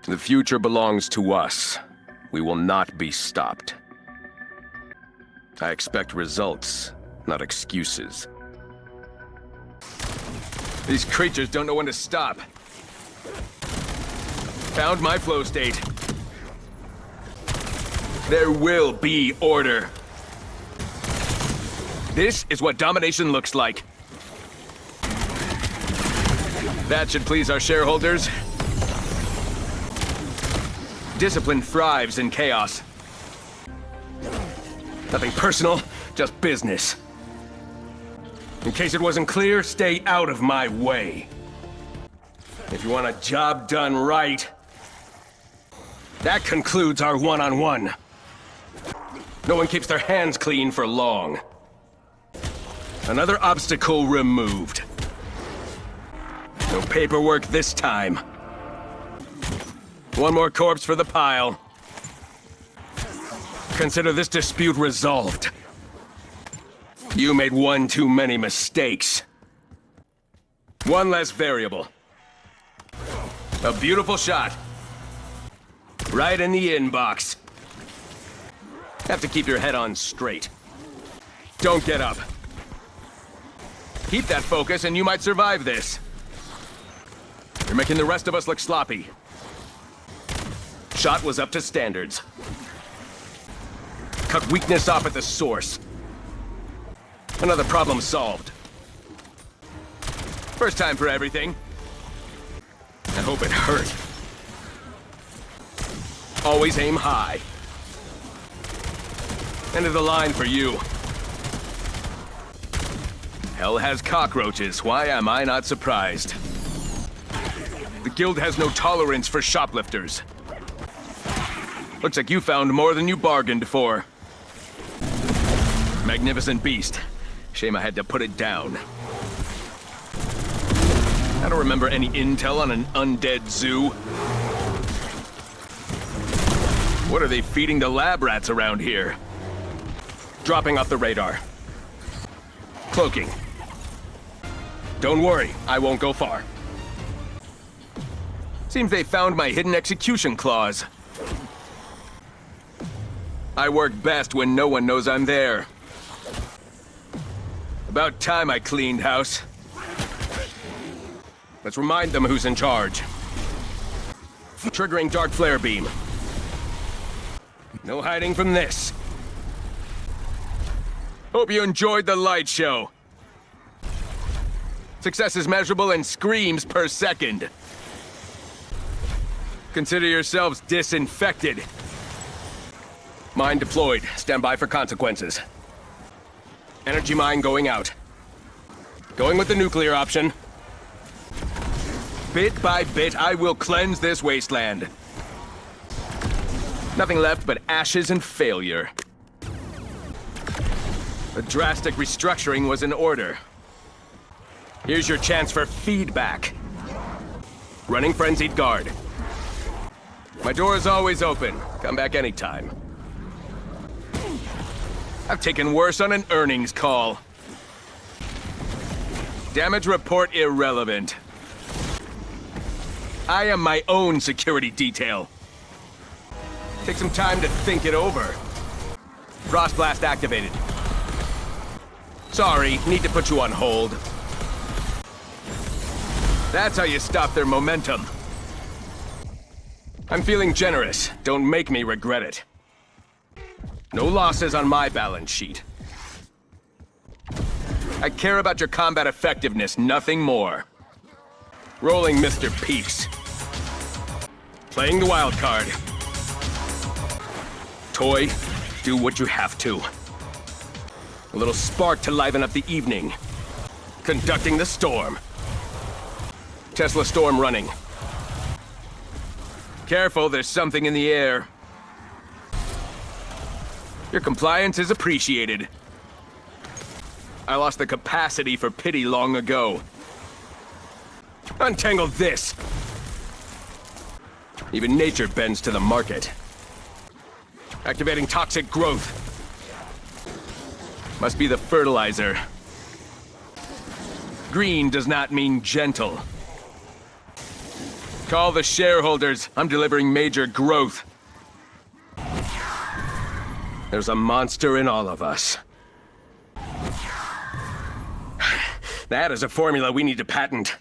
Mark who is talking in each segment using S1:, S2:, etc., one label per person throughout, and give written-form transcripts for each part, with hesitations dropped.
S1: The future belongs to us. We will not be stopped. I expect results, not excuses. These creatures don't know when to stop. Found my flow state. There will be order. This is what domination looks like. That should please our shareholders. Discipline thrives in chaos. Nothing personal, just business. In case it wasn't clear, stay out of my way. If you want a job done right, that concludes our one-on-one. No one keeps their hands clean for long. Another obstacle removed. No paperwork this time. One more corpse for the pile. Consider this dispute resolved. You made one too many mistakes. One less variable. A beautiful shot. Right in the inbox. Have to keep your head on straight. Don't get up. Keep that focus and you might survive this. You're making the rest of us look sloppy. Shot was up to standards. Cut weakness off at the source. Another problem solved. First time for everything. I hope it hurt. Always aim high. End of the line for you. Hell has cockroaches. Why am I not surprised? The guild has no tolerance for shoplifters. Looks like you found more than you bargained for. Magnificent beast. Shame I had to put it down. I don't remember any intel on an undead zoo. What are they feeding the lab rats around here? Dropping off the radar. Cloaking. Don't worry, I won't go far. Seems they found my hidden execution clause. I work best when no one knows I'm there. About time I cleaned house. Let's remind them who's in charge. Triggering dark flare beam. No hiding from this. Hope you enjoyed the light show. Success is measurable in screams per second. Consider yourselves disinfected. Mine deployed. Stand by for consequences. Energy mine going out. Going with the nuclear option. Bit by bit, I will cleanse this wasteland. Nothing left but ashes and failure. A drastic restructuring was in order. Here's your chance for feedback. Running frenzied guard. My door is always open. Come back anytime. I've taken worse on an earnings call. Damage report irrelevant. I am my own security detail. Take some time to think it over. Frost blast activated. Sorry, need to put you on hold. That's how you stop their momentum. I'm feeling generous. Don't make me regret it. No losses on my balance sheet. I care about your combat effectiveness, nothing more. Rolling Mr. Peace. Playing the wild card. Toy, do what you have to. A little spark to liven up the evening. Conducting the storm. Tesla storm running. Careful, there's something in the air. Your compliance is appreciated. I lost the capacity for pity long ago. Untangle this! Even nature bends to the market. Activating toxic growth. Must be the fertilizer. Green does not mean gentle. Call the shareholders. I'm delivering major growth. There's a monster in all of us. That is a formula we need to patent.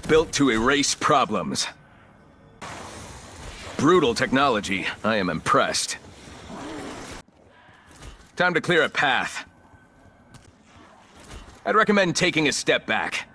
S1: Built to erase problems. Brutal technology. I am impressed. Time to clear a path. I'd recommend taking a step back.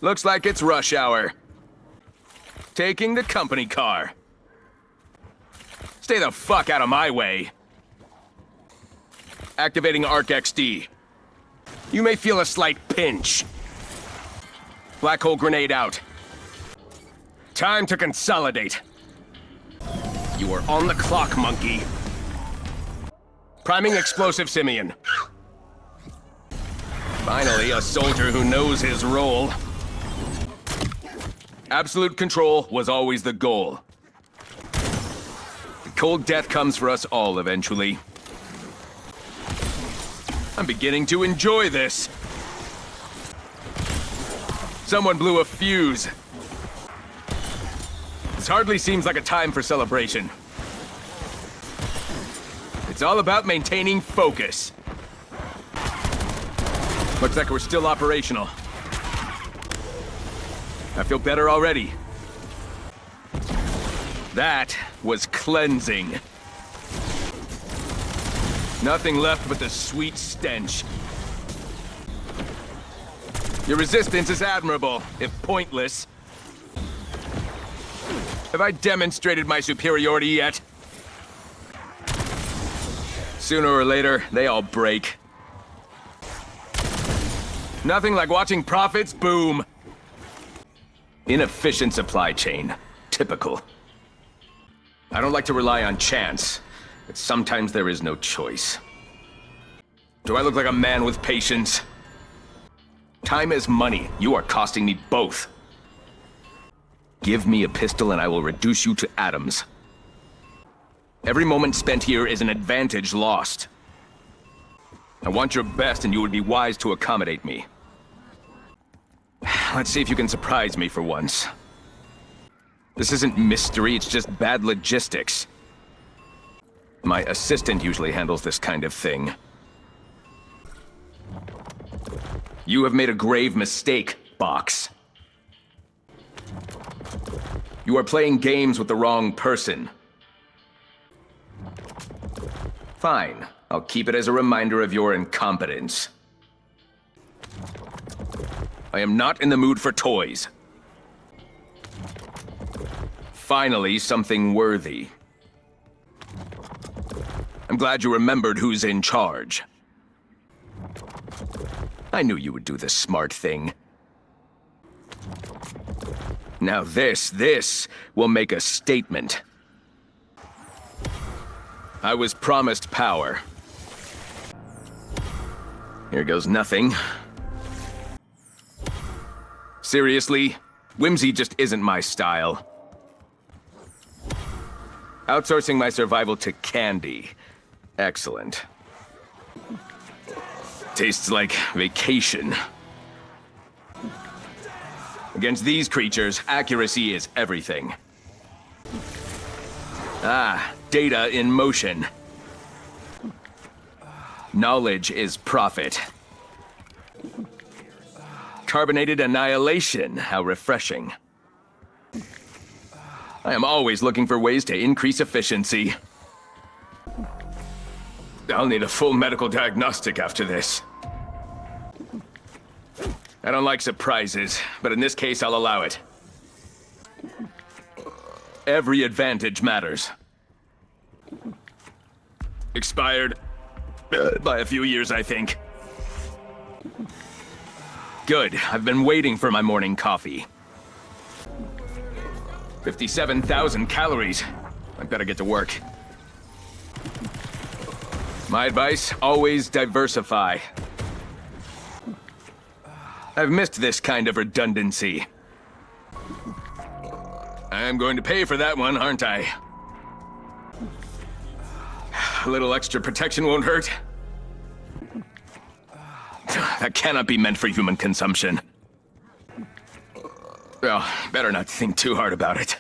S1: Looks like it's rush hour. Taking the company car. Stay the fuck out of my way. Activating Arc XD. You may feel a slight pinch. Black hole grenade out. Time to consolidate. You are on the clock, monkey. Priming explosive simian. Finally, a soldier who knows his role. Absolute control was always the goal. The cold death comes for us all eventually. I'm beginning to enjoy this. Someone blew a fuse. This hardly seems like a time for celebration. It's all about maintaining focus. Looks like we're still operational. I feel better already. That was cleansing. Nothing left but the sweet stench. Your resistance is admirable, if pointless. Have I demonstrated my superiority yet? Sooner or later, they all break. Nothing like watching profits boom. Inefficient supply chain. Typical. I don't like to rely on chance, but sometimes there is no choice. Do I look like a man with patience? Time is money. You are costing me both. Give me a pistol and I will reduce you to atoms. Every moment spent here is an advantage lost. I want your best and you would be wise to accommodate me. Let's see if you can surprise me for once. This isn't mystery, it's just bad logistics. My assistant usually handles this kind of thing. You have made a grave mistake, Box. You are playing games with the wrong person. Fine. I'll keep it as a reminder of your incompetence. I am not in the mood for toys. Finally, something worthy. I'm glad you remembered who's in charge. I knew you would do the smart thing. Now this will make a statement. I was promised power. Here goes nothing. Seriously, whimsy just isn't my style. Outsourcing my survival to candy. Excellent. Tastes like vacation. Against these creatures, accuracy is everything. Ah, data in motion. Knowledge is profit. Carbonated annihilation, how refreshing. I am always looking for ways to increase efficiency. I'll need a full medical diagnostic after this. I don't like surprises, but in this case I'll allow it. Every advantage matters. Expired by a few years, I think. Good, I've been waiting for my morning coffee. 57,000 calories. I better get to work. My advice, always diversify. I've missed this kind of redundancy. I'm going to pay for that one, aren't I? A little extra protection won't hurt. That cannot be meant for human consumption. Well, better not think too hard about it.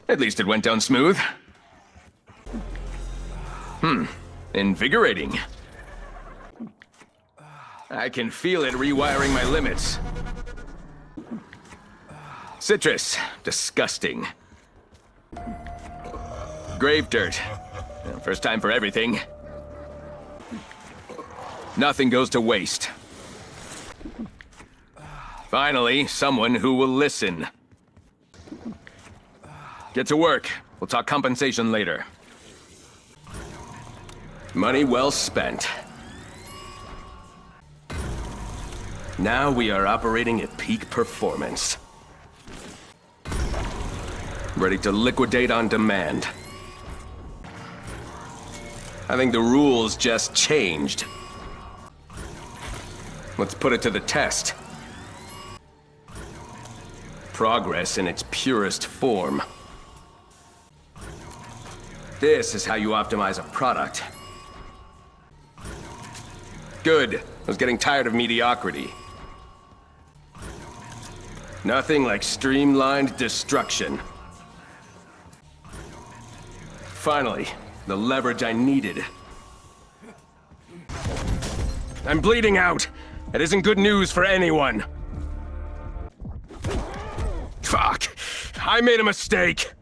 S1: At least it went down smooth. Invigorating. I can feel it rewiring my limits. Citrus. Disgusting. Grave dirt. First time for everything. Nothing goes to waste. Finally, someone who will listen. Get to work. We'll talk compensation later. Money well spent. Now we are operating at peak performance. Ready to liquidate on demand. I think the rules just changed. Let's put it to the test. Progress in its purest form. This is how you optimize a product. Good. I was getting tired of mediocrity. Nothing like streamlined destruction. Finally, the leverage I needed. I'm bleeding out. It isn't good news for anyone. Fuck. I made a mistake.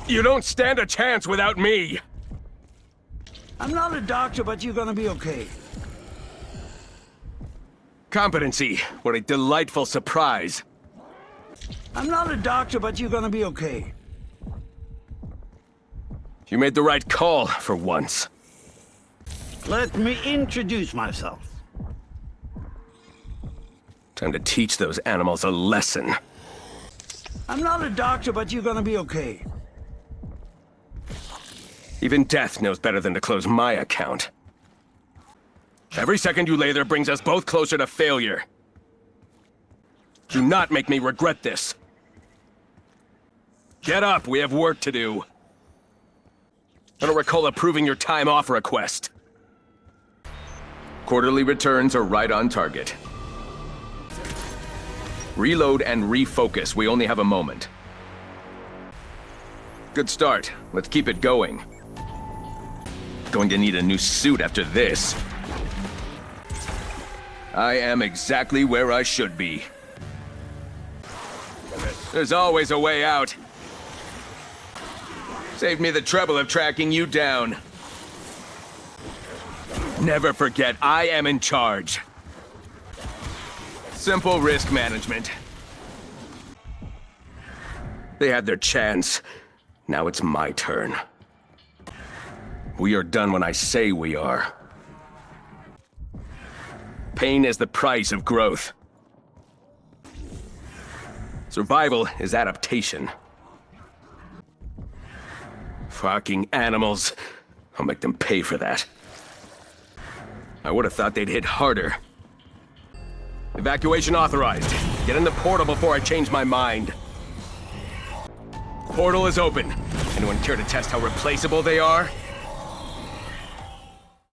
S1: You don't stand a chance without me.
S2: I'm not a doctor, but you're gonna be okay.
S1: Competency. What a delightful surprise.
S2: I'm not a doctor, but you're gonna be okay.
S1: You made the right call for once.
S2: Let me introduce myself.
S1: Time to teach those animals a lesson.
S2: I'm not a doctor, but you're gonna be okay.
S1: Even death knows better than to close my account. Every second you lay there brings us both closer to failure. Do not make me regret this. Get up, we have work to do. I don't recall approving your time off request. Quarterly returns are right on target. Reload and refocus. We only have a moment. Good start. Let's keep it going. Going to need a new suit after this. I am exactly where I should be. There's always a way out. Saved me the trouble of tracking you down. Never forget, I am in charge. Simple risk management. They had their chance. Now it's my turn. We are done when I say we are. Pain is the price of growth. Survival is adaptation. Fucking animals. I'll make them pay for that. I would have thought they'd hit harder. Evacuation authorized. Get in the portal before I change my mind. Portal is open. Anyone care to test how replaceable they are?